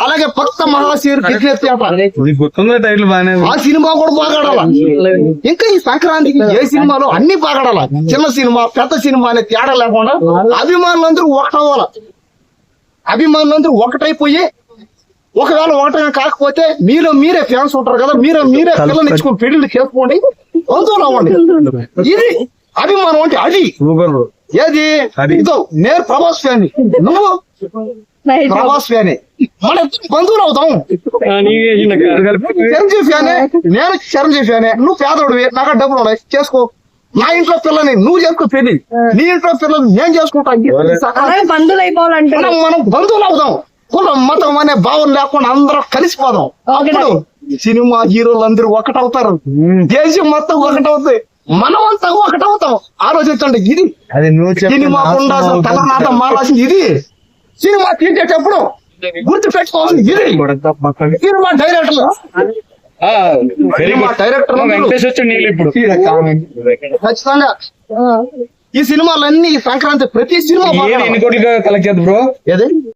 అలాగే భక్త మహాశీర్ విజ్ఞప్తి టైటిల్ బాగానే ఆ సినిమా కూడా బాగా ఆడాల. ఇంకా ఈ సంక్రాంతికి ఏ సినిమాలో అన్ని బాగా ఆడాల. చిన్న సినిమా పెద్ద సినిమా అనే తేడా లేకుండా అభిమానులందరూ ఒకటవ్వాల. అభిమానులందరూ ఒకటైపోయి ఒకవేళ ఒకటైనా కాకపోతే మీరే ఫ్యాన్స్ ఉంటారు కదా, మీరే పిల్లలు ఇచ్చుకుని పెళ్లి చేసుకోండి, బంధువులు అవ్వండి. ఇది అభిమానం అంటే అది. ఏది ఇదో నేను ప్రభాస్ ఫ్యాన్, నువ్వు ప్రభాస్ ఫ్యానే, మన బంధువులు అవుతాం. చిరంజీవి ఫ్యానే, నేను చిరంజీవి ఫ్యానే. నువ్వు పేదోడివి, నాకు డబ్బులు ఉన్నాయి, చేసుకో. నా ఇంట్లో పిల్లని నువ్వు చేసుకో పెళ్లి, నీ ఇంట్లో పిల్లలు నేను చేసుకుంటా. బంధువులు అయిపోవాలంటే మనం బంధువులు అవుదాం. కులం మతం అనే భావం లేకుండా అందరం కలిసిపోదాం. అప్పుడు సినిమా హీరోలు అందరూ ఒకటవుతారు, దేశం మొత్తం ఒకటవుతాయి, మనం అంతా ఒకటవుతాం. ఆలోచించండి, ఇది సినిమా తలనాట మారాల్సింది. ఇది సినిమా తీసేటప్పుడు గుర్తు పెట్టుకోవాల్సింది. ఇది సినిమా డైరెక్టర్లు ఖచ్చితంగా ఈ సినిమాలన్నీ సంక్రాంతి ప్రతి సినిమా ఎన్ని కోట్లు కలెక్ట్ చేద్దాం బ్రో? ఏది